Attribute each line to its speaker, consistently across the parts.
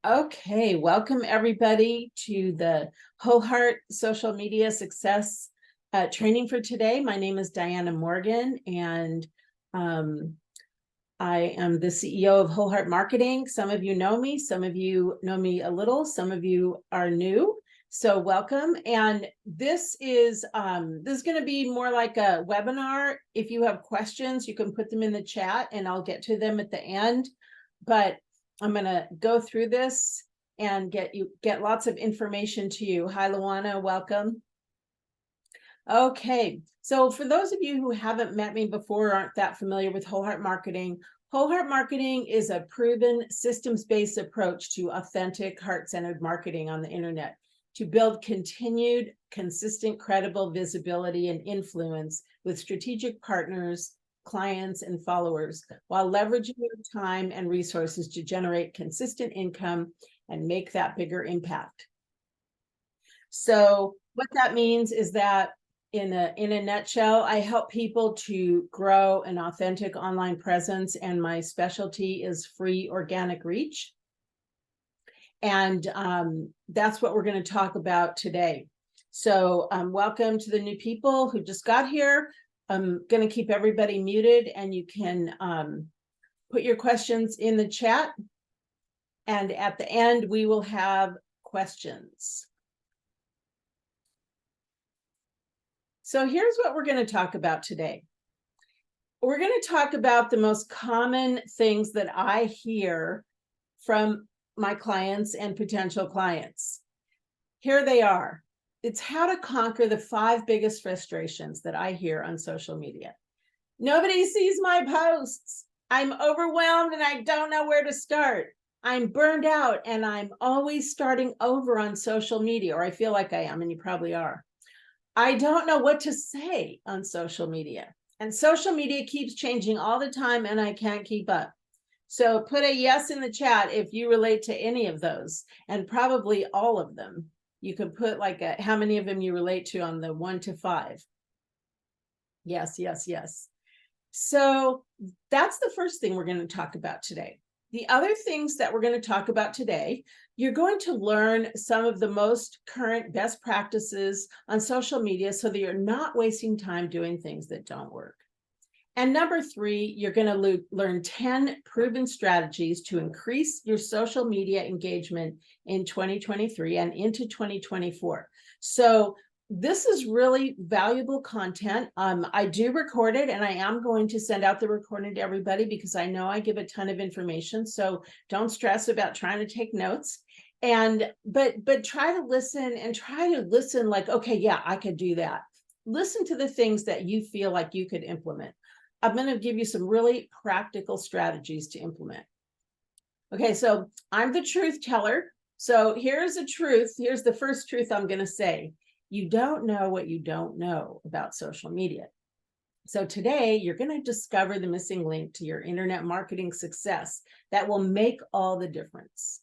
Speaker 1: Okay, welcome everybody to the Whole Heart Social Media Success training for today. My name is Diana Morgan, and I am the CEO of Whole Heart Marketing. Some of you know me, some of you know me a little, some of you are new. So welcome. And this is going to be more like a webinar. If you have questions, you can put them in the chat and I'll get to them at the end. But I'm going to go through this and get lots of information to you. Hi, Luana, welcome. Okay, so for those of you who haven't met me before or aren't that familiar with Whole Heart Marketing is a proven systems-based approach to authentic, heart-centered marketing on the internet to build continued, consistent, credible visibility and influence with strategic partners, clients, and followers, while leveraging your time and resources to generate consistent income and make that bigger impact. So what that means is that in a nutshell, I help people to grow an authentic online presence, and my specialty is free organic reach. And that's what we're going to talk about today. So welcome to the new people who just got here. I'm going to keep everybody muted, and you can put your questions in the chat. And at the end, we will have questions. So here's what we're going to talk about today. We're going to talk about the most common things that I hear from my clients and potential clients. Here they are. It's how to conquer the 5 biggest frustrations that I hear on social media. Nobody sees my posts. I'm overwhelmed and I don't know where to start. I'm burned out and I'm always starting over on social media, or I feel like I am, and you probably are. I don't know what to say on social media, and social media keeps changing all the time and I can't keep up. So put a yes in the chat if you relate to any of those, and probably all of them. You can put like how many of them you relate to on the 1 to 5. Yes, yes, yes. So that's the first thing we're going to talk about today. The other things that we're going to talk about today, you're going to learn some of the most current best practices on social media so that you're not wasting time doing things that don't work. And number 3, you're going to learn 10 proven strategies to increase your social media engagement in 2023 and into 2024. So this is really valuable content. I do record it, and I am going to send out the recording to everybody because I know I give a ton of information. So don't stress about trying to take notes. But try to listen like, okay, yeah, I could do that. Listen to the things that you feel like you could implement. I'm going to give you some really practical strategies to implement. Okay, so I'm the truth teller. So here's the truth. Here's the first truth I'm going to say. You don't know what you don't know about social media. So today, you're going to discover the missing link to your internet marketing success that will make all the difference.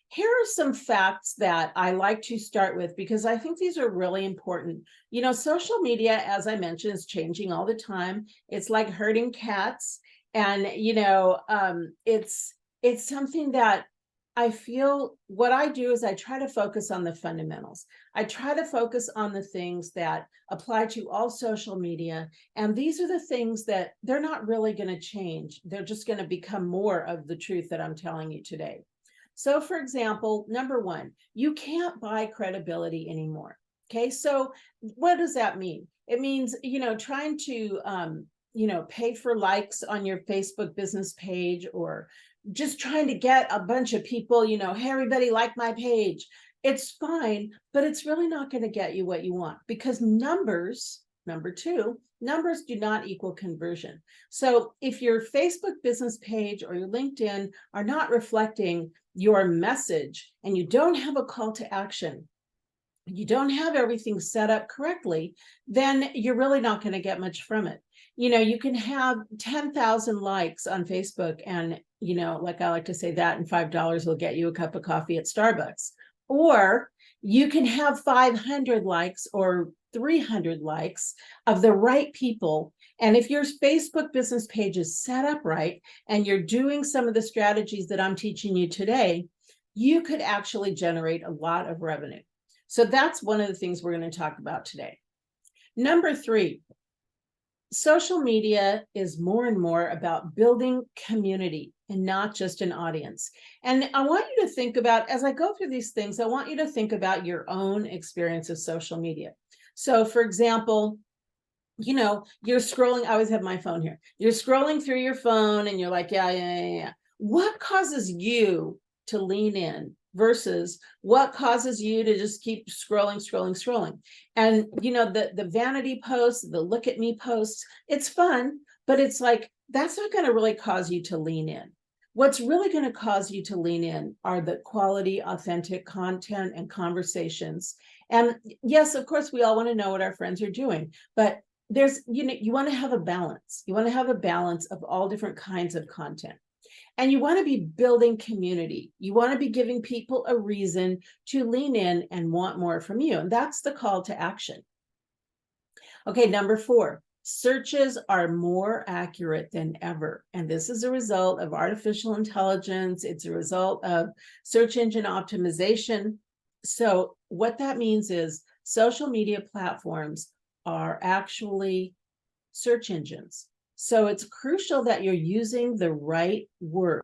Speaker 1: Here are some facts that I like to start with because I think these are really important. You know, social media, as I mentioned, is changing all the time. It's like herding cats. And, you know, it's something that I feel what I do is I try to focus on the fundamentals. I try to focus on the things that apply to all social media. And these are the things that they're not really going to change. They're just going to become more of the truth that I'm telling you today. So for example, number 1, you can't buy credibility anymore. Okay, so what does that mean? It means, you know, trying to, pay for likes on your Facebook business page, or just trying to get a bunch of people, you know, hey, everybody like my page. It's fine, but it's really not going to get you what you want, because numbers, number 2, numbers do not equal conversion. So if your Facebook business page or your LinkedIn are not reflecting your message, and you don't have a call to action, you don't have everything set up correctly, then you're really not going to get much from it. You know, you can have 10,000 likes on Facebook, and, you know, like I like to say, that and $5 will get you a cup of coffee at Starbucks. Or you can have 500 likes or 300 likes of the right people. And if your Facebook business page is set up right, and you're doing some of the strategies that I'm teaching you today, you could actually generate a lot of revenue. So that's one of the things we're going to talk about today. Number 3, social media is more and more about building community and not just an audience. And I want you to think about, as I go through these things, I want you to think about your own experience of social media. So for example, you're scrolling. I always have my phone here. You're scrolling through your phone and you're like, yeah. What causes you to lean in versus what causes you to just keep scrolling? And the vanity posts, the look at me posts, it's fun, but it's like, that's not going to really cause you to lean in. What's really going to cause you to lean in are the quality, authentic content and conversations. And yes, of course, we all want to know what our friends are doing, but there's, you want to have a balance. You want to have a balance of all different kinds of content. And you want to be building community. You want to be giving people a reason to lean in and want more from you. And that's the call to action. Okay, number 4, searches are more accurate than ever. And this is a result of artificial intelligence. It's a result of search engine optimization. So what that means is social media platforms are actually search engines. So it's crucial that you're using the right words.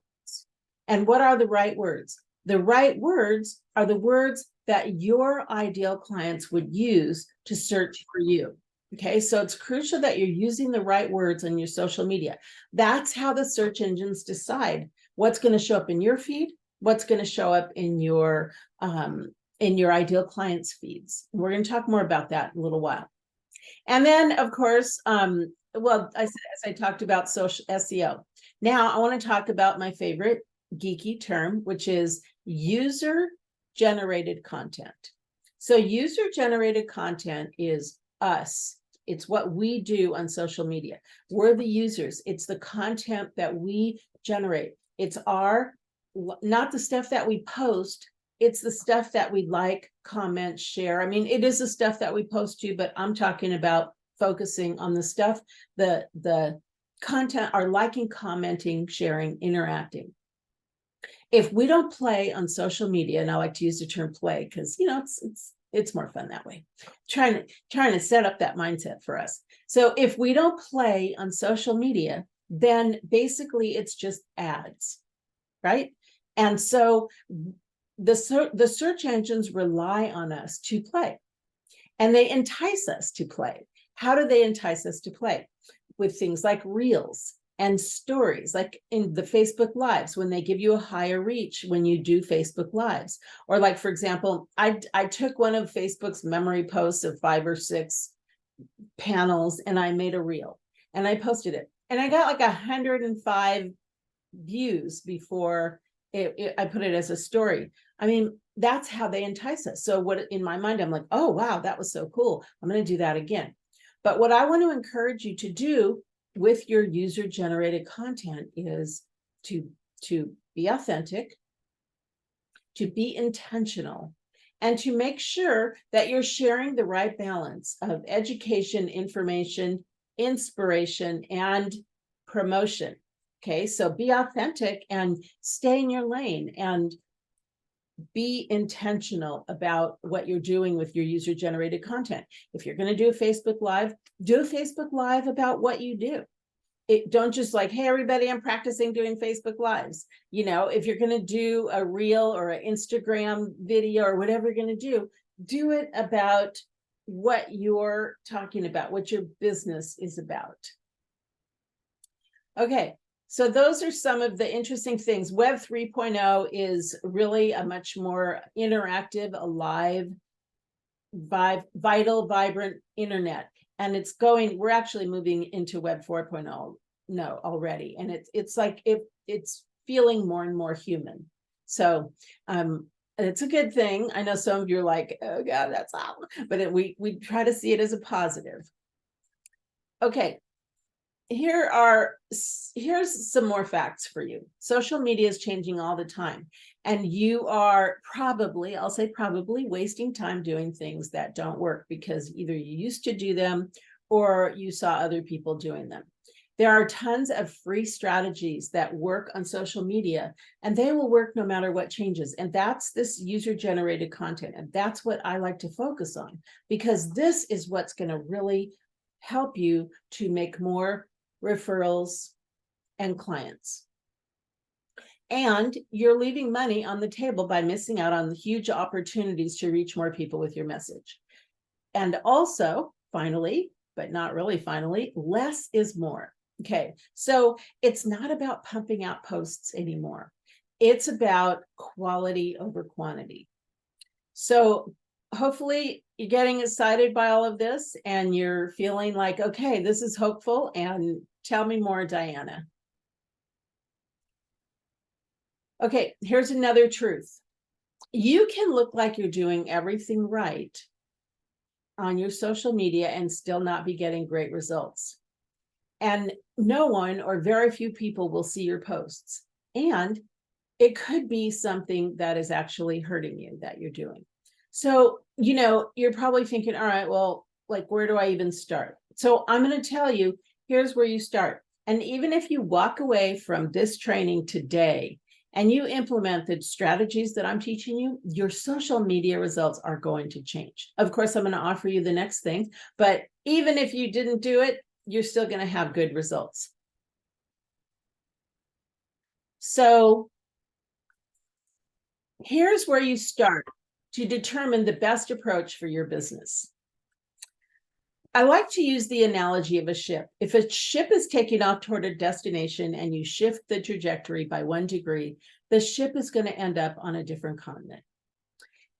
Speaker 1: And what are the right words? The right words are the words that your ideal clients would use to search for you. Okay, so it's crucial that you're using the right words on your social media. That's how the search engines decide what's going to show up in your feed, what's going to show up in your ideal clients' feeds. We're going to talk more about that in a little while. And then, of course, as I talked about social SEO. Now, I want to talk about my favorite geeky term, which is user-generated content. So user-generated content is us. It's what we do on social media. We're the users. It's the content that we generate. It's not the stuff that we post. It's the stuff that we like, comment, share. I mean, it is the stuff that we post to, but I'm talking about focusing on the stuff, the content, our liking, commenting, sharing, interacting. If we don't play on social media, and I like to use the term play because it's more fun that way. Trying to set up that mindset for us. So if we don't play on social media, then basically it's just ads, right? And so the search engines rely on us to play, and they entice us to play. How do they entice us to play? With things like reels and stories, like in the Facebook Lives, when they give you a higher reach when you do Facebook Lives. Or like, for example, I took one of Facebook's memory posts of 5 or 6 panels and I made a reel and I posted it. And I got like 105 views before I put it as a story. I mean, that's how they entice us. So what in my mind, I'm like, oh, wow, that was so cool. I'm going to do that again. But what I want to encourage you to do with your user-generated content is to be authentic, to be intentional, and to make sure that you're sharing the right balance of education, information, inspiration, and promotion. Okay, so be authentic and stay in your lane and be intentional about what you're doing with your user-generated content. If you're going to do a Facebook Live, do a Facebook Live about what you do. Don't just like, hey, everybody, I'm practicing doing Facebook Lives. If you're going to do a reel or an Instagram video or whatever you're going to do it about what you're talking about, what your business is about. Okay. So those are some of the interesting things. Web 3.0 is really a much more interactive, alive, vital, vibrant internet. And we're actually moving into Web 4.0 already. And it's like, it's feeling more and more human. So it's a good thing. I know some of you are like, oh God, that's awful. But we try to see it as a positive. Okay. Here's some more facts for you. Social media is changing all the time, and you are probably, I'll say probably, wasting time doing things that don't work because either you used to do them or you saw other people doing them. There are tons of free strategies that work on social media, and they will work no matter what changes. And that's this user-generated content. And that's what I like to focus on, because this is what's going to really help you to make more referrals and clients. And you're leaving money on the table by missing out on the huge opportunities to reach more people with your message. And also, finally, but not really finally, less is more. Okay, so it's not about pumping out posts anymore. It's about quality over quantity. So hopefully you're getting excited by all of this and you're feeling like, okay, this is hopeful. And tell me more, Diana. Okay, here's another truth. You can look like you're doing everything right on your social media and still not be getting great results. And no one or very few people will see your posts. And it could be something that is actually hurting you that you're doing. So, you're probably thinking, all right, well, like, where do I even start? So I'm going to tell you, here's where you start. And even if you walk away from this training today and you implement the strategies that I'm teaching you, your social media results are going to change. Of course, I'm going to offer you the next thing, but even if you didn't do it, you're still going to have good results. So here's where you start to determine the best approach for your business. I like to use the analogy of a ship. If a ship is taking off toward a destination and you shift the trajectory by 1 degree, the ship is going to end up on a different continent.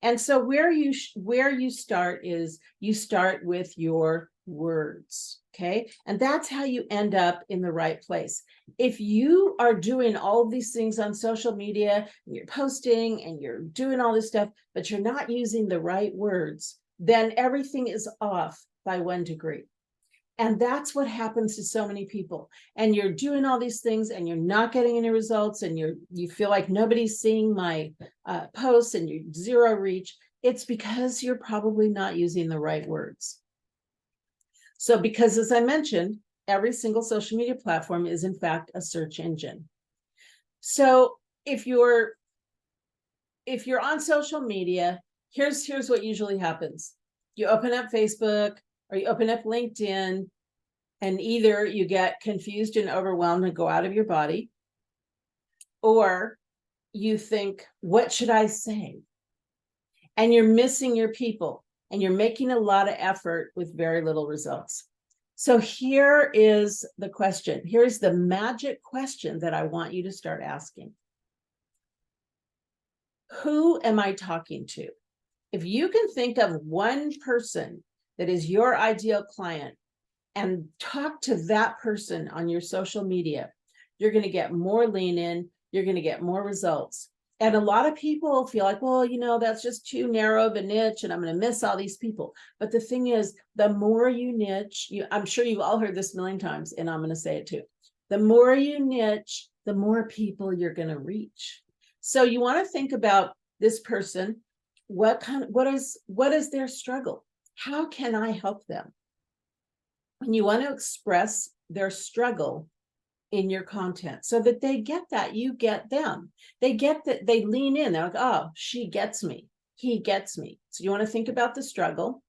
Speaker 1: And so where you start is you start with your words, okay? And that's how you end up in the right place. If you are doing all of these things on social media, and you're posting and you're doing all this stuff, but you're not using the right words, then everything is off by 1 degree. And that's what happens to so many people. And you're doing all these things and you're not getting any results, and you feel like nobody's seeing my posts and you zero reach. It's because you're probably not using the right words. So because, as I mentioned, every single social media platform is in fact a search engine. So if you're on social media, here's what usually happens. You open up Facebook or you open up LinkedIn, and either you get confused and overwhelmed and go out of your body, or you think, what should I say? And you're missing your people, and you're making a lot of effort with very little results. So here is the question. Here's the magic question that I want you to start asking. Who am I talking to? If you can think of one person that is your ideal client and talk to that person on your social media, you're going to get more lean in, you're going to get more results. And a lot of people feel like, well, that's just too narrow of a niche and I'm going to miss all these people. But the thing is, the more you niche, I'm sure you've all heard this a million times, and I'm going to say it too. The more you niche, the more people you're going to reach. So you want to think about this person. What is their struggle? How can I help them? And you want to express their struggle in your content so that they get that you get them. They get that, they lean in. They're like, oh, she gets me. He gets me. So you want to think about the struggle.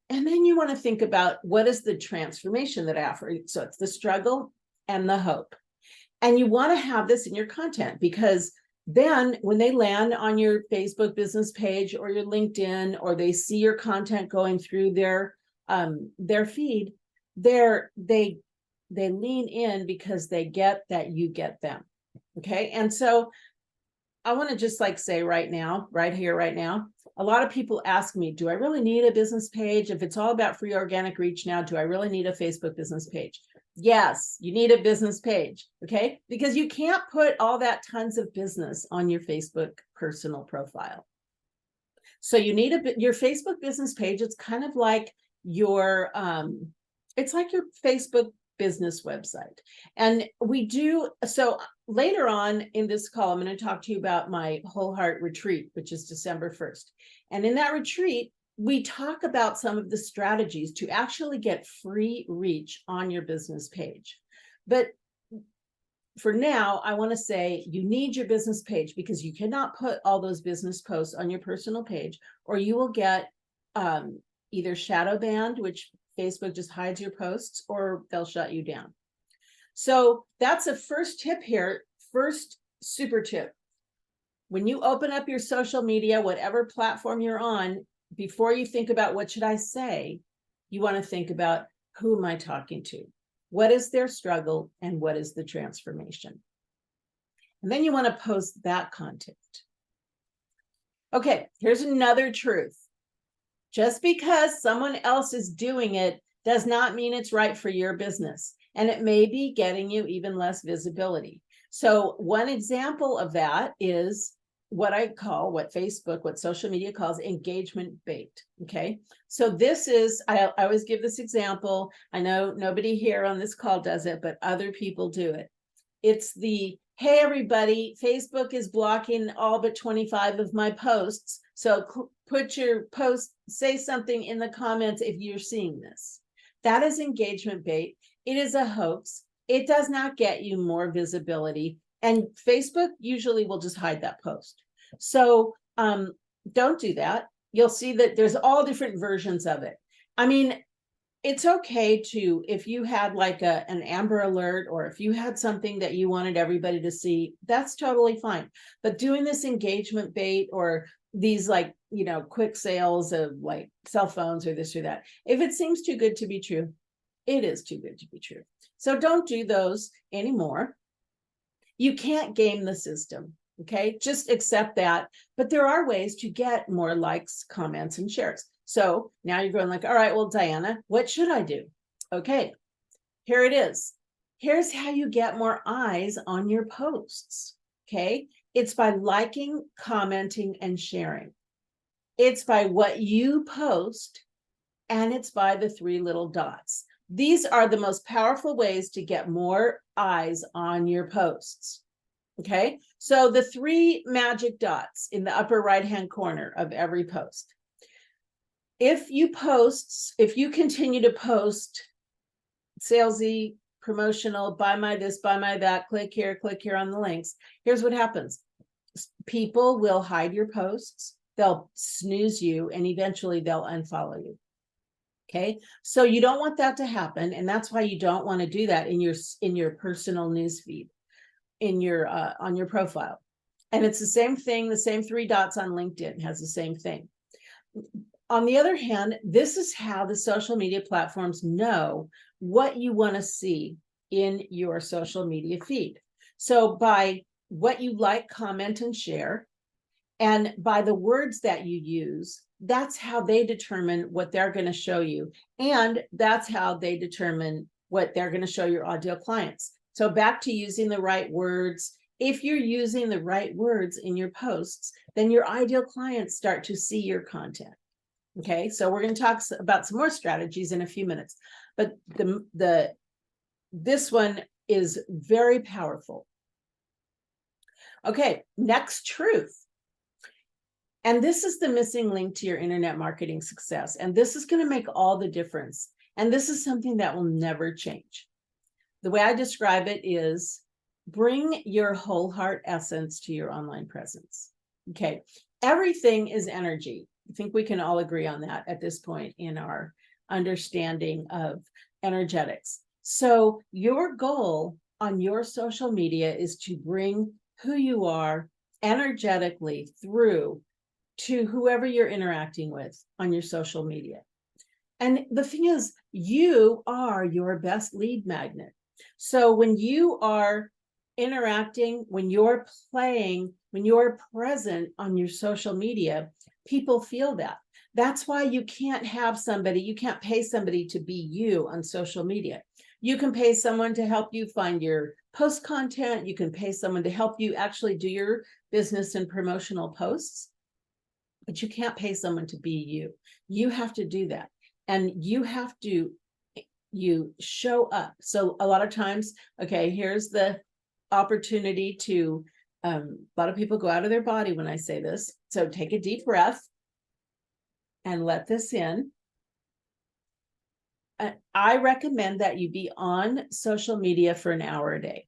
Speaker 1: And then you want to think about what is the transformation that I offer. So it's the struggle and the hope. And you want to have this in your content, because then when they land on your Facebook business page or your LinkedIn, or they see your content going through their feed, they lean in because they get that you get them. Okay. And so I want to just say right now, right here, right now, a lot of people ask me, do I really need a business page? If it's all about free organic reach now, do I really need a Facebook business page? Yes, you need a business page. Okay. Because you can't put all that tons of business on your Facebook personal profile. So you need your Facebook business page. It's kind of like your Facebook business website. And so later on in this call, I'm going to talk to you about my Whole Heart Retreat, which is December 1st. And in that retreat, we talk about some of the strategies to actually get free reach on your business page. But for now, I want to say you need your business page, because you cannot put all those business posts on your personal page, or you will get either shadow banned, which Facebook just hides your posts, or they'll shut you down. So that's a first tip here. First super tip. When you open up your social media, whatever platform you're on, before you think about what should I say, you want to think about, who am I talking to? What is their struggle and what is the transformation? And then you want to post that content. Okay, here's another truth. Just because someone else is doing it does not mean it's right for your business. And it may be getting you even less visibility. So one example of that is what Facebook, what social media calls engagement bait. Okay. So this is, I always give this example. I know nobody here on this call does it, but other people do it. It's the, hey, everybody, Facebook is blocking all but 25 of my posts. So put your post, say something in the comments if you're seeing this. That is engagement bait. It is a hoax. It does not get you more visibility. And Facebook usually will just hide that post. So don't do that. You'll see that there's all different versions of it. I mean, it's okay to, if you had like an Amber Alert, or if you had something that you wanted everybody to see, that's totally fine. But doing this engagement bait, or these like, quick sales of like cell phones or this or that, if it seems too good to be true, it is too good to be true. So don't do those anymore. You can't game the system. Okay, just accept that. But there are ways to get more likes, comments, and shares. So now you're going like, all right, well, Diana, what should I do? Okay, here it is. Here's how you get more eyes on your posts. Okay, it's by liking, commenting, and sharing. It's by what you post, and it's by the 3 little dots. These are the most powerful ways to get more eyes on your posts. Okay, so the 3 magic dots in the upper right-hand corner of every post. If you continue to post salesy, promotional, buy my this, buy my that, click here on the links, here's what happens. People will hide your posts, they'll snooze you, and eventually they'll unfollow you. Okay, so you don't want that to happen, and that's why you don't want to do that in your personal newsfeed, in your on your profile. And it's the same thing, the same 3 dots on LinkedIn has the same thing. On the other hand, this is how the social media platforms know what you want to see in your social media feed. So by what you like, comment, and share, and by the words that you use, that's how they determine what they're going to show you. And that's how they determine what they're going to show your ideal clients. So back to using the right words. If you're using the right words in your posts, then your ideal clients start to see your content. Okay, so we're going to talk about some more strategies in a few minutes, but this one is very powerful. Okay, next truth. And this is the missing link to your internet marketing success. And this is going to make all the difference. And this is something that will never change. The way I describe it is, bring your whole heart essence to your online presence. Okay, everything is energy. I think we can all agree on that at this point in our understanding of energetics. So your goal on your social media is to bring who you are energetically through to whoever you're interacting with on your social media. And the thing is, you are your best lead magnet. So when you are interacting, when you're playing, when you're present on your social media, people feel that. That's why you can't pay somebody to be you on social media. You can pay someone to help you find your post content. You can pay someone to help you actually do your business and promotional posts, but you can't pay someone to be you. You have to do that. And you show up. So a lot of times, okay, here's the opportunity to, a lot of people go out of their body when I say this. So take a deep breath and let this in. I recommend that you be on social media for an hour a day.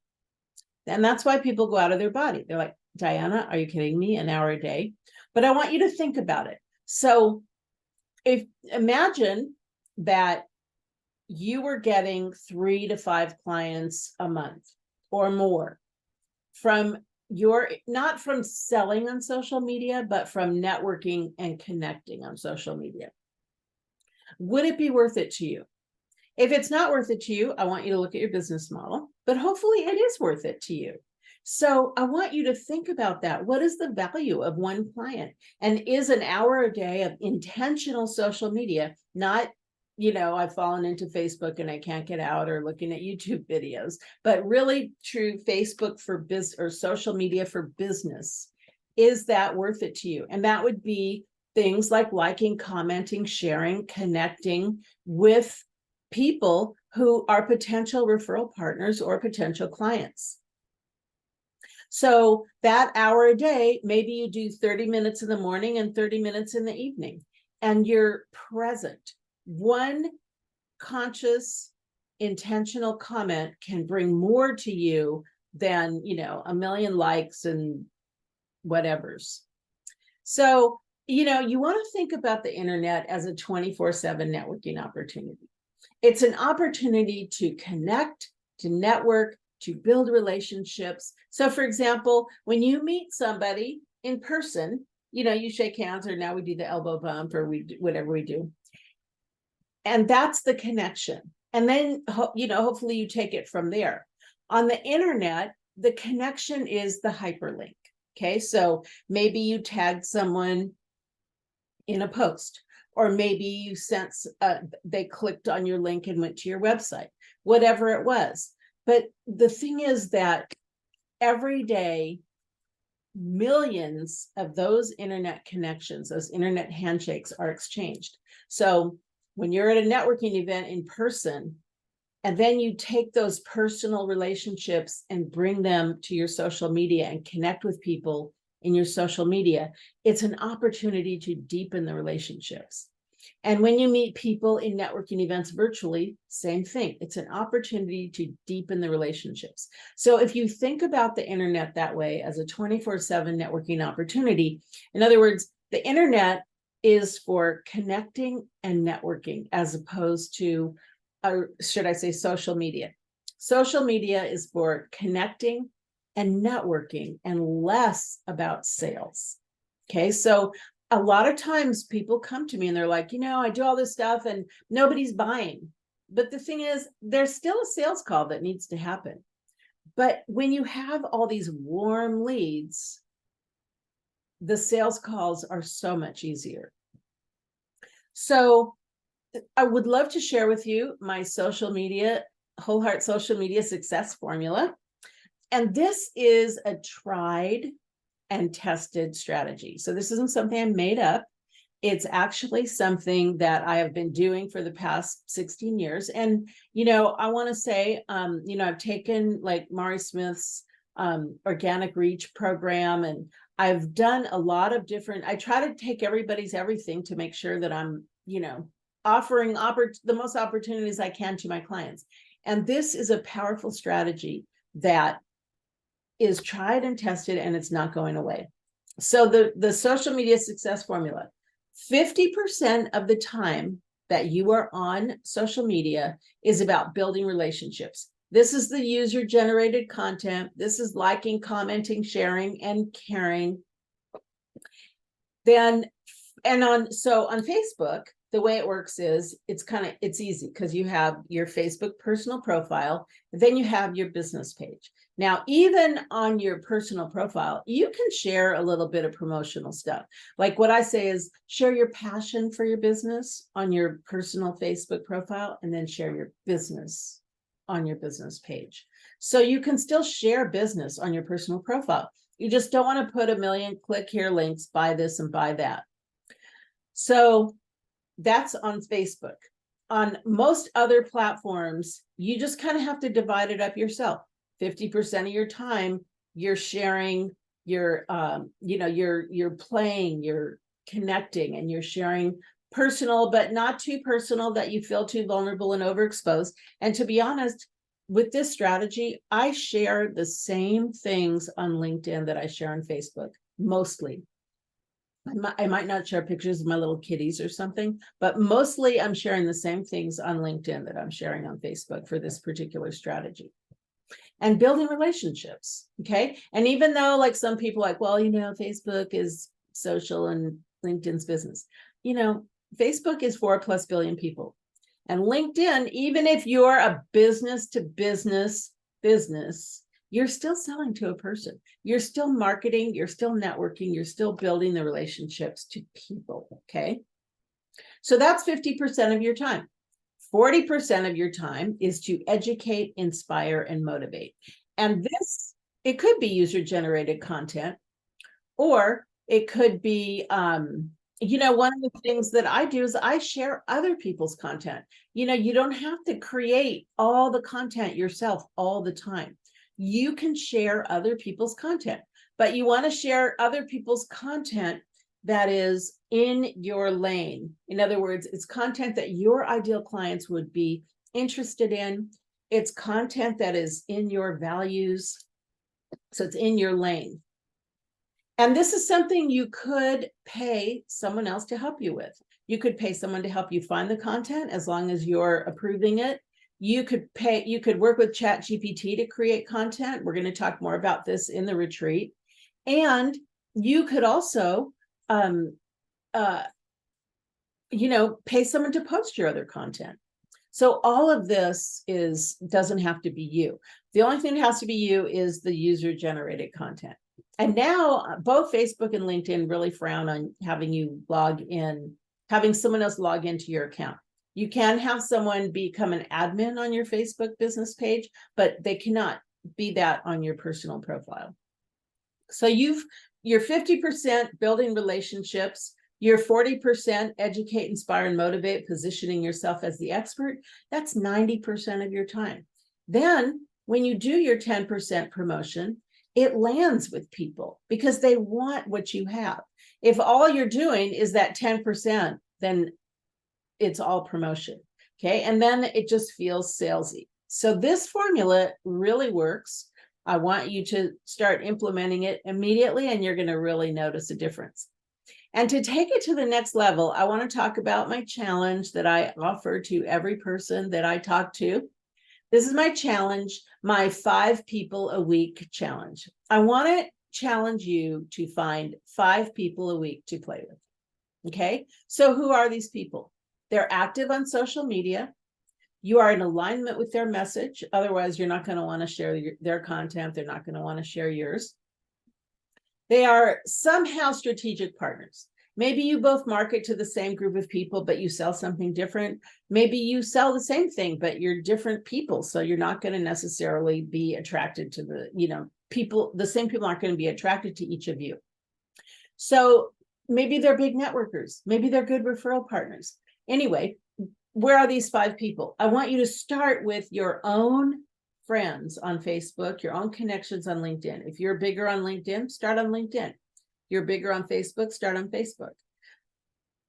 Speaker 1: And that's why people go out of their body. They're like, Diana, are you kidding me? An hour a day? But I want you to think about it. So imagine that you were getting 3 to 5 clients a month or more from not from selling on social media, but from networking and connecting on social media. Would it be worth it to you? If it's not worth it to you, I want you to look at your business model, but hopefully it is worth it to you. So I want you to think about that. What is the value of one client? And is an hour a day of intentional social media, not, I've fallen into Facebook and I can't get out, or looking at YouTube videos, but really true Facebook for business or social media for business. Is that worth it to you? And that would be things like liking, commenting, sharing, connecting with people who are potential referral partners or potential clients. So that hour a day, maybe you do 30 minutes in the morning and 30 minutes in the evening, and you're present. One conscious, intentional comment can bring more to you than, a million likes and whatevers. So, you want to think about the internet as a 24/7 networking opportunity. It's an opportunity to connect, to network, to build relationships. So for example, when you meet somebody in person, you shake hands, or now we do the elbow bump, or we do whatever we do. And that's the connection. And then, hopefully you take it from there. On the internet, the connection is the hyperlink. Okay, so maybe you tagged someone in a post, or maybe you they clicked on your link and went to your website, whatever it was. But the thing is that every day, millions of those internet connections, those internet handshakes are exchanged. So when you're at a networking event in person, and then you take those personal relationships and bring them to your social media and connect with people in your social media, it's an opportunity to deepen the relationships. And when you meet people in networking events virtually, same thing. It's an opportunity to deepen the relationships. So if you think about the internet that way, as a 24/7 networking opportunity, in other words, the internet is for connecting and networking, as opposed to, should I say, social media. Social media is for connecting and networking, and less about sales. Okay, so a lot of times people come to me and they're like, I do all this stuff and nobody's buying. But the thing is, there's still a sales call that needs to happen. But when you have all these warm leads, the sales calls are so much easier. So I would love to share with you my social media, Whole Heart Social Media Success Formula. And this is a tried and tested strategy. So this isn't something I made up. It's actually something that I have been doing for the past 16 years. And, I want to say, I've taken like Mari Smith's organic reach program, and I've done a lot of I try to take everybody's everything to make sure that I'm, offering the most opportunities I can to my clients. And this is a powerful strategy that is tried and tested, and it's not going away. So the social media success formula, 50% of the time that you are on social media is about building relationships. This is the user generated content. This is liking, commenting, sharing, and caring. On Facebook, the way it works is it's easy, because you have your Facebook personal profile, then you have your business page. Now, even on your personal profile, you can share a little bit of promotional stuff. Like what I say is, share your passion for your business on your personal Facebook profile, and then share your business on your business page. So you can still share business on your personal profile. You just don't want to put a million click here links, buy this and buy that. So that's on Facebook. On most other platforms, you just kind of have to divide it up yourself. 50% of your time, you're sharing, you're playing, you're connecting, and you're sharing personal, but not too personal that you feel too vulnerable and overexposed. And to be honest, with this strategy, I share the same things on LinkedIn that I share on Facebook, mostly. I might not share pictures of my little kitties or something, but mostly I'm sharing the same things on LinkedIn that I'm sharing on Facebook for this particular strategy. And building relationships, okay? And even though like some people like, well, Facebook is social and LinkedIn's business. Facebook is 4+ billion people. And LinkedIn, even if you're a business to business, you're still selling to a person. You're still marketing, you're still networking, you're still building the relationships to people, okay? So that's 50% of your time. 40% of your time is to educate, inspire, and motivate. And this, it could be user-generated content, or it could be, one of the things that I do is I share other people's content. You don't have to create all the content yourself all the time. You can share other people's content, but you want to share other people's content that is in your lane. In other words, it's content that your ideal clients would be interested in. It's content that is in your values. So it's in your lane. And this is something you could pay someone else to help you with. You could pay someone to help you find the content as long as you're approving it. You could work with ChatGPT to create content. We're going to talk more about this in the retreat. And you could also, pay someone to post your other content. So all of this doesn't have to be you. The only thing that has to be you is the user-generated content. And now both Facebook and LinkedIn really frown on having someone else log into your account. You can have someone become an admin on your Facebook business page, but they cannot be that on your personal profile. So you're 50% building relationships, you're 40% educate, inspire, and motivate, positioning yourself as the expert. That's 90% of your time. Then when you do your 10% promotion, it lands with people because they want what you have. If all you're doing is that 10%, then it's all promotion, okay? And then it just feels salesy. So this formula really works. I want you to start implementing it immediately, and you're going to really notice a difference. And to take it to the next level, I want to talk about my challenge that I offer to every person that I talk to. This is my challenge, my 5 people a week challenge. I want to challenge you to find 5 people a week to play with. Okay, so who are these people? They're active on social media. You are in alignment with their message. Otherwise, you're not going to want to share their content. They're not going to want to share yours. They are somehow strategic partners. Maybe you both market to the same group of people, but you sell something different. Maybe you sell the same thing, but you're different people. So you're not going to necessarily be attracted to the same people aren't going to be attracted to each of you. So maybe they're big networkers. Maybe they're good referral partners. Anyway, where are these 5 people? I want you to start with your own friends on Facebook, your own connections on LinkedIn. If you're bigger on LinkedIn, start on LinkedIn. You're bigger on Facebook, start on Facebook.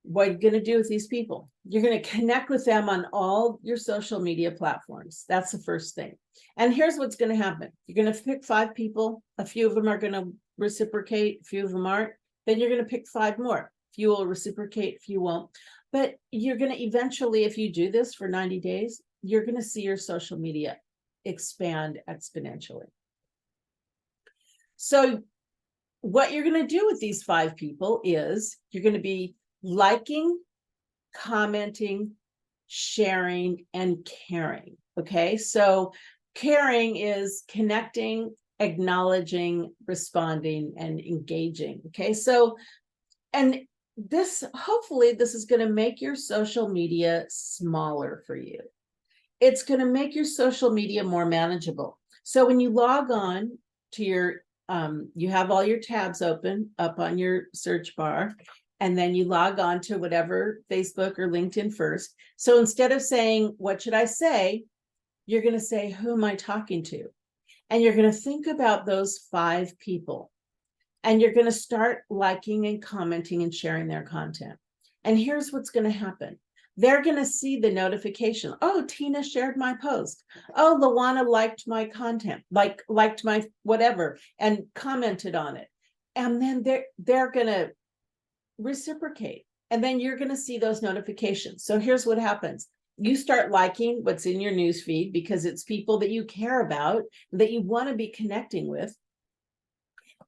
Speaker 1: What are you going to do with these people? You're going to connect with them on all your social media platforms. That's the first thing. And here's what's going to happen. You're going to pick 5 people. A few of them are going to reciprocate. A few of them aren't. Then you're going to pick 5 more. A few will reciprocate, a few won't. But you're going to eventually, if you do this for 90 days, you're going to see your social media expand exponentially. So what you're going to do with these 5 people is you're going to be liking, commenting, sharing, and caring. Okay, so caring is connecting, acknowledging, responding, and engaging. Okay, so, and this, hopefully this is going to make your social media smaller for you. It's going to make your social media more manageable. So when you log on to your, you have all your tabs open up on your search bar, and then you log on to whatever Facebook or LinkedIn first. So instead of saying, what should I say? You're going to say, who am I talking to? And you're going to think about those 5 people. And you're going to start liking and commenting and sharing their content. And here's what's going to happen. They're going to see the notification. Oh, Tina shared my post. Oh, Luana liked my content, liked my whatever, and commented on it. And then they're going to reciprocate. And then you're going to see those notifications. So here's what happens. You start liking what's in your newsfeed because it's people that you care about, that you want to be connecting with.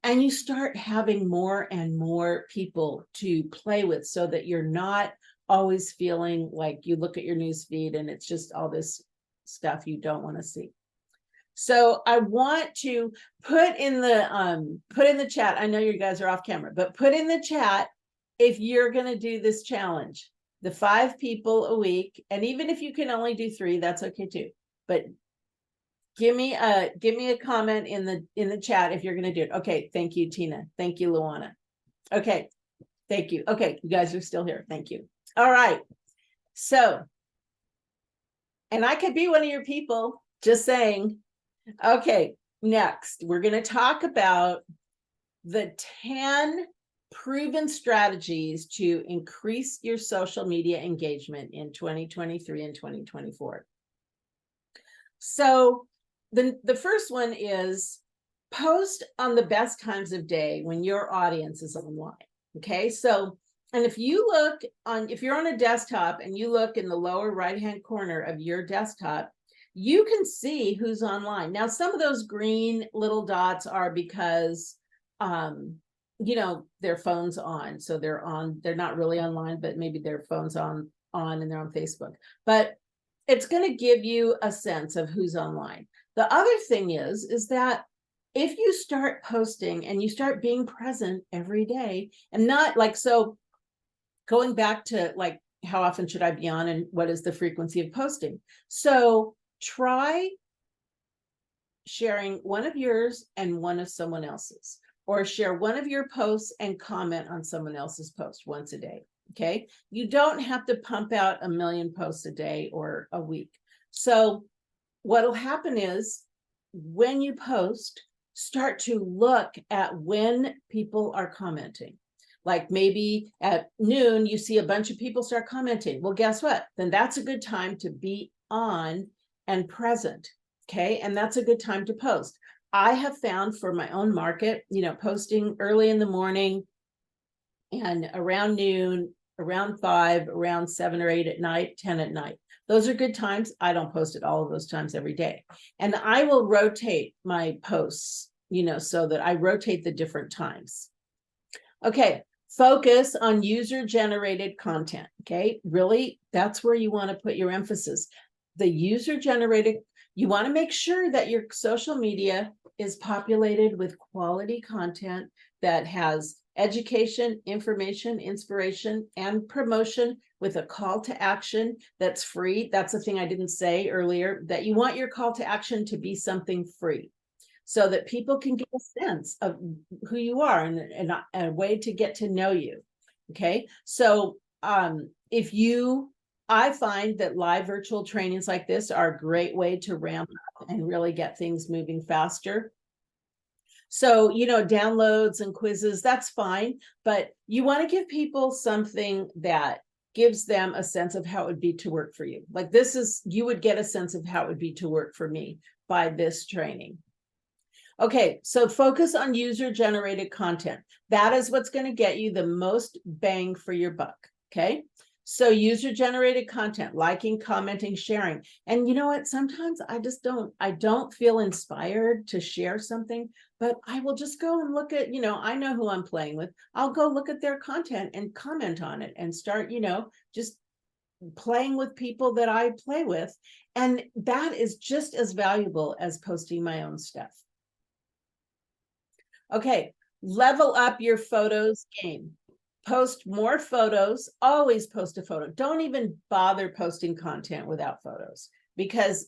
Speaker 1: And you start having more and more people to play with so that you're not always feeling like you look at your newsfeed and it's just all this stuff you don't want to see. So I want to put in the chat. I know you guys are off camera, but put in the chat if you're going to do this challenge, the 5 people a week. And even if you can only do 3, that's okay too. But give me a comment in the chat if you're going to do it. Okay. Thank you, Tina. Thank you, Luana. Okay. Thank you. Okay. You guys are still here. Thank you. All right. So, and I could be one of your people, just saying. Okay. Next, we're going to talk about the 10 proven strategies to increase your social media engagement in 2023 and 2024. So the first one is post on the best times of day when your audience is online. Okay, so, and if you're on a desktop and you look in the lower right-hand corner of your desktop, you can see who's online. Now, some of those green little dots are because their phone's on, so they're not really online, but maybe their phone's on and they're on Facebook. But it's going to give you a sense of who's online. The other thing is that if you start posting and you start being present every day, and not like, so going back to like, how often should I be on and what is the frequency of posting? So try sharing one of yours and one of someone else's, or share one of your posts and comment on someone else's post once a day. Okay. You don't have to pump out 1 million posts a day or a week. So what'll happen is when you post, start to look at when people are commenting. Like maybe at noon, you see a bunch of people start commenting. Well, guess what? Then that's a good time to be on and present. Okay. And that's a good time to post. I have found for my own market, posting early in the morning and around noon, around 5, around 7 or 8 at night, 10 at night. Those are good times. I don't post at all of those times every day. And I will rotate my posts, so that I rotate the different times. Okay. Focus on user-generated content. Okay. Really, that's where you want to put your emphasis. The user-generated, you want to make sure that your social media is populated with quality content that has education, information, inspiration, and promotion with a call to action that's free. That's the thing I didn't say earlier, that you want your call to action to be something free so that people can get a sense of who you are and a way to get to know you. Okay. So I find that live virtual trainings like this are a great way to ramp up and really get things moving faster. So, downloads and quizzes, that's fine, but you want to give people something that gives them a sense of how it would be to work for you. Like you would get a sense of how it would be to work for me by this training. Okay, so focus on user-generated content. That is what's going to get you the most bang for your buck, okay? So user-generated content, liking, commenting, sharing. And you know what? Sometimes I don't feel inspired to share something, but I will just go and look at, I know who I'm playing with. I'll go look at their content and comment on it and start, just playing with people that I play with. And that is just as valuable as posting my own stuff. Okay, level up your photos game. Post more photos, always post a photo. Don't even bother posting content without photos because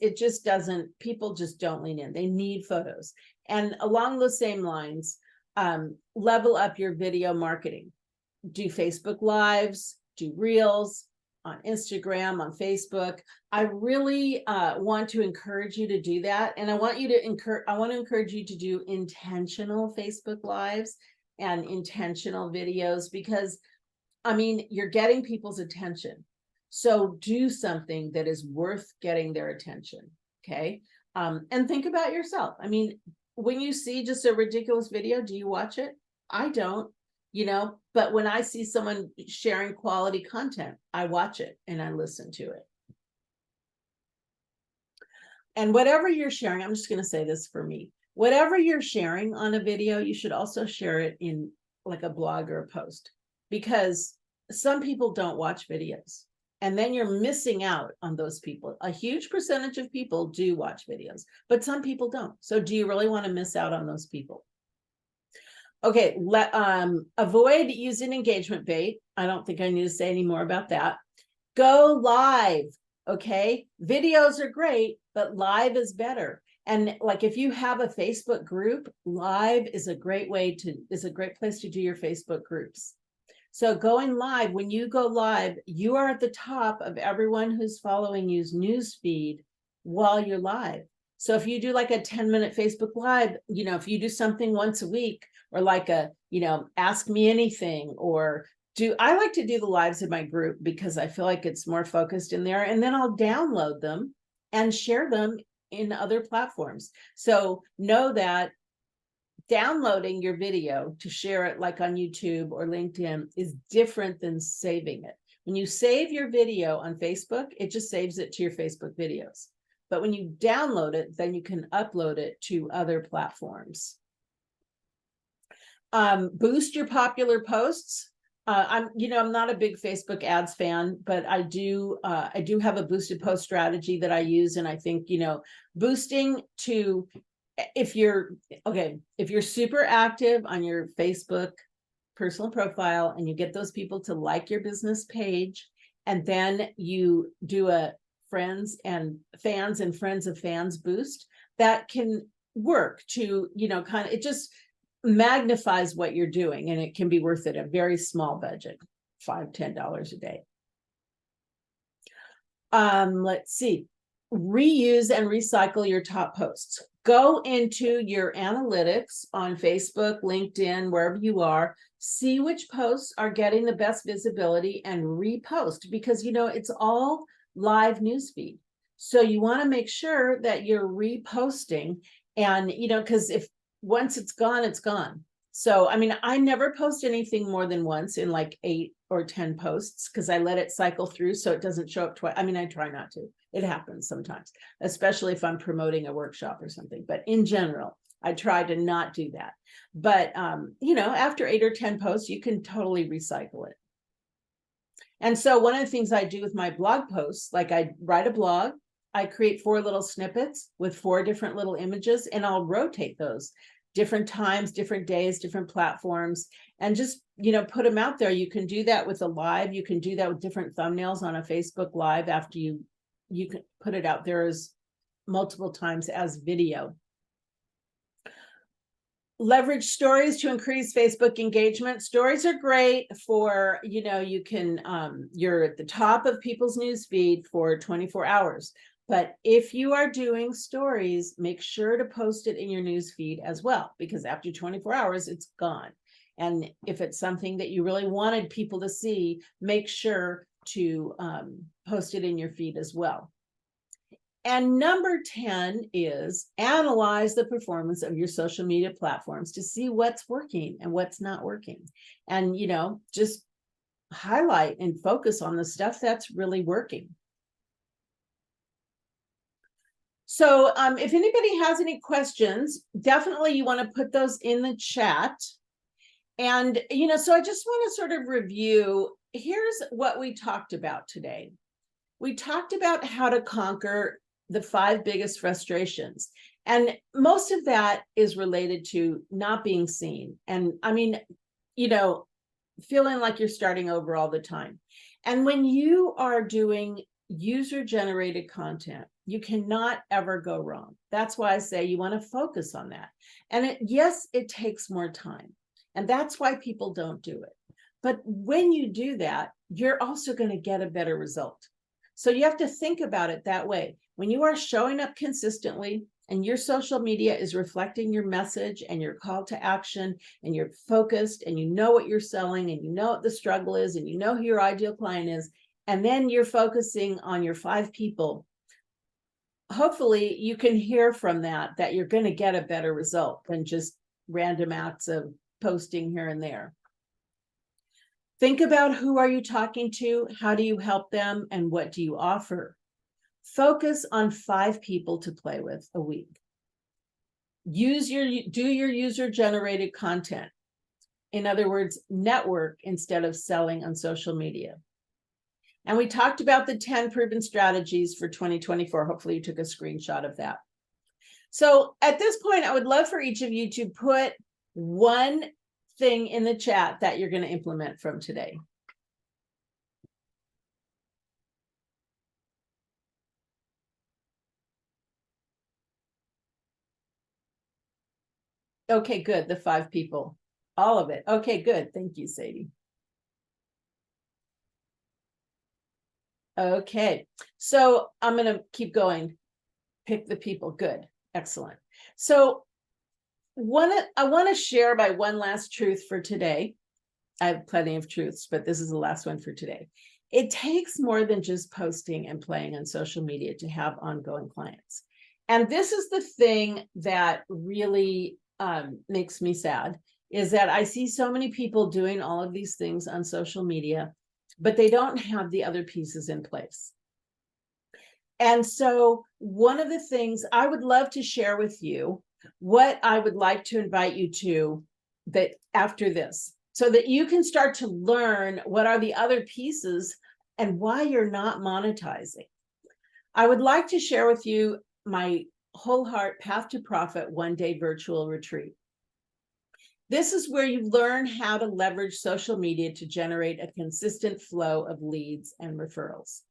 Speaker 1: people just don't lean in. They need photos. And along those same lines, level up your video marketing. Do Facebook Lives, do Reels on Instagram, on Facebook. I really want to encourage you to do that. And I want to encourage you to do intentional Facebook Lives and intentional videos, because I mean, you're getting people's attention. So do something that is worth getting their attention. Okay. And think about yourself. I mean, when you see just a ridiculous video, do you watch it? I don't, but when I see someone sharing quality content, I watch it and I listen to it. And whatever you're sharing, I'm just going to say this for me, whatever you're sharing on a video, you should also share it in like a blog or a post, because some people don't watch videos. And then you're missing out on those people. A huge percentage of people do watch videos, but some people don't. So do you really want to miss out on those people? Okay, avoid using engagement bait. I don't think I need to say any more about that. Go live, okay? Videos are great, but live is better. And like if you have a Facebook group, live is a great place to do your Facebook groups. So going live, when you go live, you are at the top of everyone who's following you's news feed while you're live. So if you do like a 10-minute Facebook Live, if you do something once a week, or like ask me anything, or I like to do the lives in my group because I feel like it's more focused in there, and then I'll download them and share them in other platforms. So know that downloading your video to share it like on YouTube or LinkedIn is different than saving it. When you save your video on Facebook, it just saves it to your Facebook videos. But when you download it, then you can upload it to other platforms. Boost your popular posts. I'm not a big Facebook ads fan, but I do have a boosted post strategy that I use. And I think, boosting to, if you're super active on your Facebook personal profile and you get those people to like your business page, and then you do a friends and fans and friends of fans boost, that can work to, it just magnifies what you're doing, and it can be worth it. A very small budget, $5-10 a day. Let's see. Reuse and recycle your top posts. Go into your analytics on Facebook, LinkedIn, wherever you are, see which posts are getting the best visibility and repost, because it's all live newsfeed. So you want to make sure that you're reposting, and because if once it's gone, it's gone. So, I mean, I never post anything more than once in like 8 or 10 posts, because I let it cycle through so it doesn't show up twice. I mean, I try not to. It happens sometimes, especially if I'm promoting a workshop or something. But in general, I try to not do that. But, after 8 or 10 posts, you can totally recycle it. And so one of the things I do with my blog posts, like I write a blog, I create 4 little snippets with 4 different little images, and I'll rotate those different times, different days, different platforms, and just, put them out there. You can do that with a live. You can do that with different thumbnails on a Facebook Live after you can put it out there as multiple times as video. Leverage stories to increase Facebook engagement. Stories are great for, you can, you're at the top of people's news feed for 24 hours. But if you are doing stories, make sure to post it in your news feed as well, because after 24 hours, it's gone. And if it's something that you really wanted people to see, make sure to post it in your feed as well. And number 10 is analyze the performance of your social media platforms to see what's working and what's not working. And, just highlight and focus on the stuff that's really working. So if anybody has any questions, definitely you want to put those in the chat. And, so I just want to sort of review. Here's what we talked about today. We talked about how to conquer the 5 biggest frustrations. And most of that is related to not being seen. And I mean, feeling like you're starting over all the time. And when you are doing user-generated content, you cannot ever go wrong. That's why I say you want to focus on that. And yes, it takes more time. And that's why people don't do it. But when you do that, you're also going to get a better result. So you have to think about it that way. When you are showing up consistently and your social media is reflecting your message and your call to action, and you're focused and you know what you're selling and you know what the struggle is and you know who your ideal client is, and then you're focusing on your 5 people, hopefully you can hear from that you're going to get a better result than just random acts of posting here and there. Think about who are you talking to, how do you help them, and what do you offer? Focus on 5 people to play with a week. Do your user-generated content. In other words, network instead of selling on social media. And we talked about the 10 proven strategies for 2024. Hopefully you took a screenshot of that. So at this point, I would love for each of you to put one thing in the chat that you're going to implement from today. Okay, good. The 5 people, all of it. Okay, good. Thank you, Sadie. Okay, so I'm going to keep going. Pick the people. Good. Excellent. So I want to share my one last truth for today. I have plenty of truths, but this is the last one for today. It takes more than just posting and playing on social media to have ongoing clients. And this is the thing that really makes me sad, is that I see so many people doing all of these things on social media, but they don't have the other pieces in place. And so one of the things I would love to share with you, what I would like to invite you to that after this, so that you can start to learn what are the other pieces and why you're not monetizing. I would like to share with you my Whole Heart Path to Profit one-day virtual retreat. This is where you learn how to leverage social media to generate a consistent flow of leads and referrals.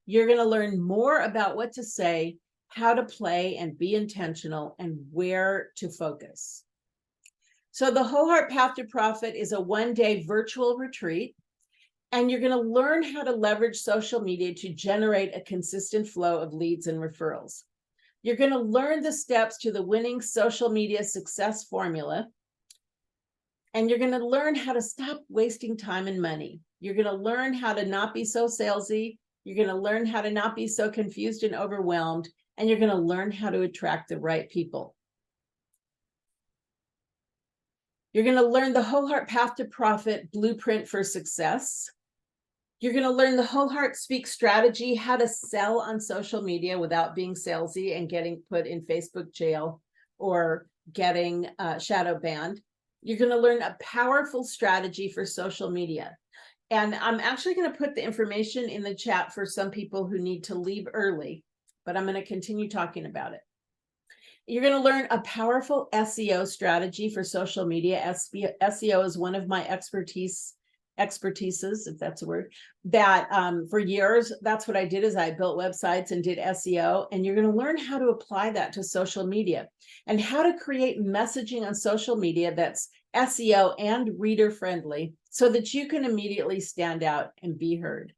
Speaker 1: You're going to learn more about what to say, how to play and be intentional, and where to focus. So the Whole Heart Path to Profit is a one-day virtual retreat, and you're going to learn how to leverage social media to generate a consistent flow of leads and referrals. You're going to learn the steps to the winning social media success formula, and you're going to learn how to stop wasting time and money. You're going to learn how to not be so salesy. You're going to learn how to not be so confused and overwhelmed, and you're going to learn how to attract the right people. You're going to learn the Whole Heart Path to Profit blueprint for success. You're going to learn the Whole Heart Speak strategy, how to sell on social media without being salesy and getting put in Facebook jail or getting shadow banned. You're going to learn a powerful strategy for social media. And I'm actually going to put the information in the chat for some people who need to leave early, but I'm going to continue talking about it. You're going to learn a powerful SEO strategy for social media. SEO is one of my expertises, if that's a word, that for years, that's what I did, is I built websites and did SEO. And you're going to learn how to apply that to social media and how to create messaging on social media that's SEO and reader friendly so that you can immediately stand out and be heard.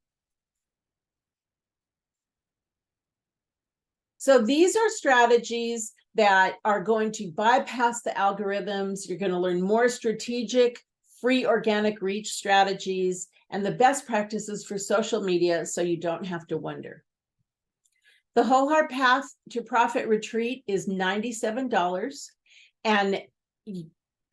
Speaker 1: So these are strategies that are going to bypass the algorithms. You're going to learn more strategic, free organic reach strategies and the best practices for social media so you don't have to wonder. The Whole Heart Path to Profit retreat is $97, and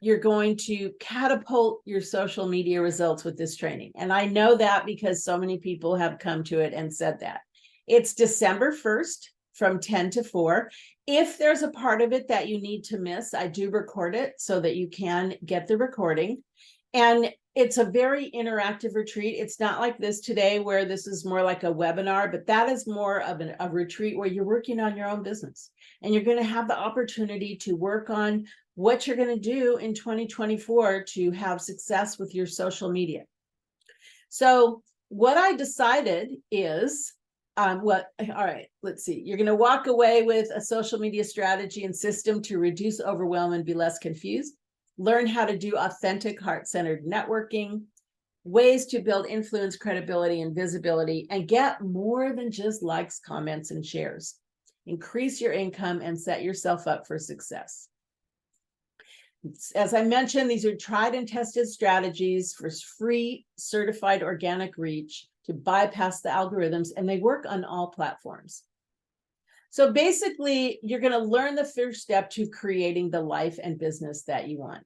Speaker 1: you're going to catapult your social media results with this training. And I know that because so many people have come to it and said that. It's December 1st from 10 to 4. If there's a part of it that you need to miss, I do record it so that you can get the recording. And it's a very interactive retreat. It's not like this today where this is more like a webinar, but that is more of a retreat where you're working on your own business. And you're going to have the opportunity to work on what you're going to do in 2024 to have success with your social media. So what I decided is, all right, let's see. You're going to walk away with a social media strategy and system to reduce overwhelm and be less confused. Learn how to do authentic, heart-centered networking, ways to build influence, credibility, and visibility, and get more than just likes, comments, and shares. increase your income, and set yourself up for success. As I mentioned, these are tried and tested strategies for free certified organic reach to bypass the algorithms, and they work on all platforms. So basically, you're going to learn the first step to creating the life and business that you want.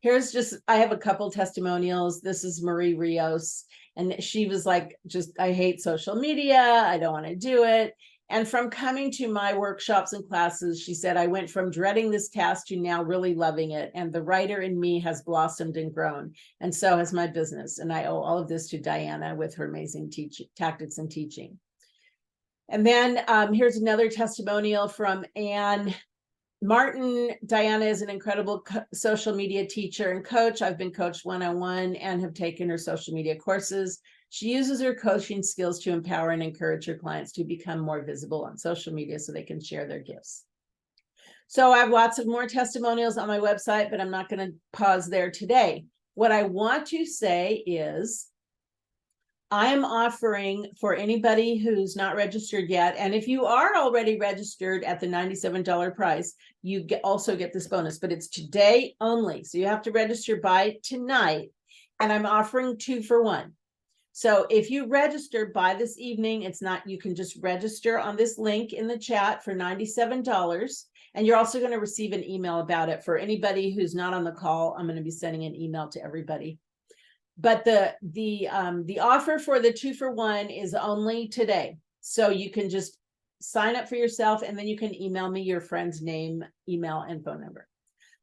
Speaker 1: Here's just, I have a couple testimonials. This is Marie Rios, and she was like, I hate social media. I don't want to do it. And from coming to my workshops and classes, she said, I went from dreading this task to now really loving it. And the writer in me has blossomed and grown. And so has my business. And I owe all of this to Diana with her amazing tactics and teaching. And then here's another testimonial from Anne Martin. Diana is an incredible social media teacher and coach. I've been coached one-on-one and have taken her social media courses. She uses her coaching skills to empower and encourage her clients to become more visible on social media so they can share their gifts. So I have lots of more testimonials on my website, but I'm not going to pause there today. What I want to say is I am offering for anybody who's not registered yet, and if you are already registered at the $97 price, you also get this bonus, but it's today only. So you have to register by tonight, and I'm offering 2 for 1. So if you register by this evening, you can just register on this link in the chat for $97. And you're also going to receive an email about it. For anybody who's not on the call, I'm going to be sending an email to everybody. But the offer for the 2 for 1 is only today. So you can just sign up for yourself, and then you can email me your friend's name, email, and phone number.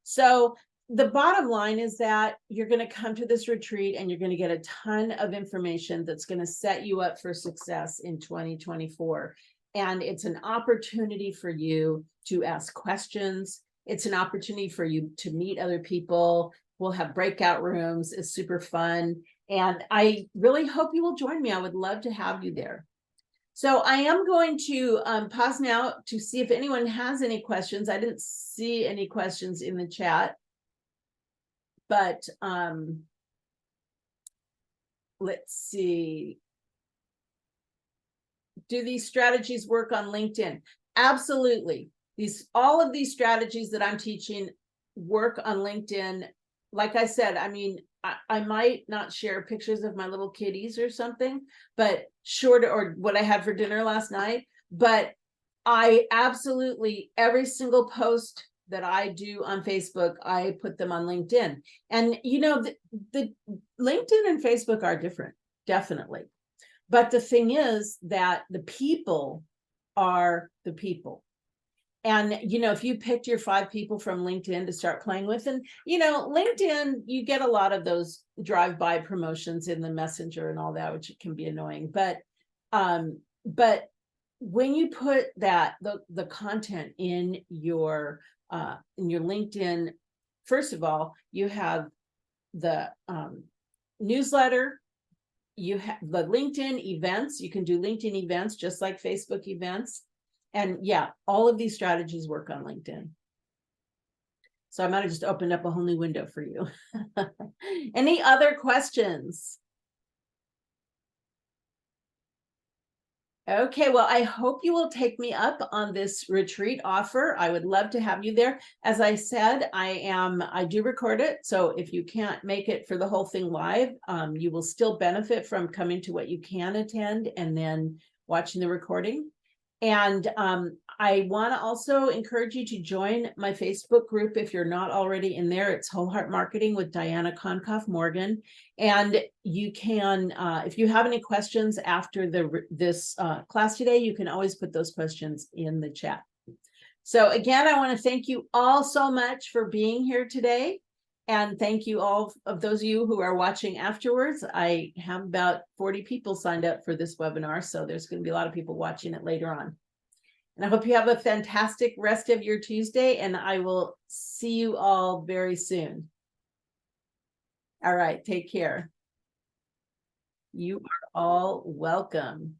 Speaker 1: So the bottom line is that you're going to come to this retreat and you're going to get a ton of information that's going to set you up for success in 2024. And it's an opportunity for you to ask questions. It's an opportunity for you to meet other people. We'll have breakout rooms. It's super fun. And I really hope you will join me. I would love to have you there. So I am going to pause now to see if anyone has any questions. I didn't see any questions in the chat. But let's see. Do these strategies work on LinkedIn? Absolutely. All of these strategies that I'm teaching work on LinkedIn. Like I said, I mean, I might not share pictures of my little kitties or something, but or what I had for dinner last night. But I absolutely, every single post that I do on Facebook, I put them on LinkedIn. And, you know, the LinkedIn and Facebook are different, definitely. But the thing is that the people are the people. And, you know, if you picked your 5 people from LinkedIn to start playing with, and, you know, LinkedIn, you get a lot of those drive-by promotions in the messenger and all that, which can be annoying. But when you put the content in your LinkedIn, first of all, you have the newsletter, you have the LinkedIn events. You can do LinkedIn events just like Facebook events. And yeah, all of these strategies work on LinkedIn. So I might have just opened up a whole new window for you. Any other questions? Okay, well, I hope you will take me up on this retreat offer. I would love to have you there. As I said, I do record it. So if you can't make it for the whole thing live, you will still benefit from coming to what you can attend and then watching the recording. And I want to also encourage you to join my Facebook group if you're not already in there. It's Whole Heart Marketing with Diana Konkoff Morgan. And you can, if you have any questions after this class today, you can always put those questions in the chat. So again, I want to thank you all so much for being here today. And thank you all of those of you who are watching afterwards. I have about 40 people signed up for this webinar, so there's going to be a lot of people watching it later on. And I hope you have a fantastic rest of your Tuesday, and I will see you all very soon. All right, take care. You are all welcome.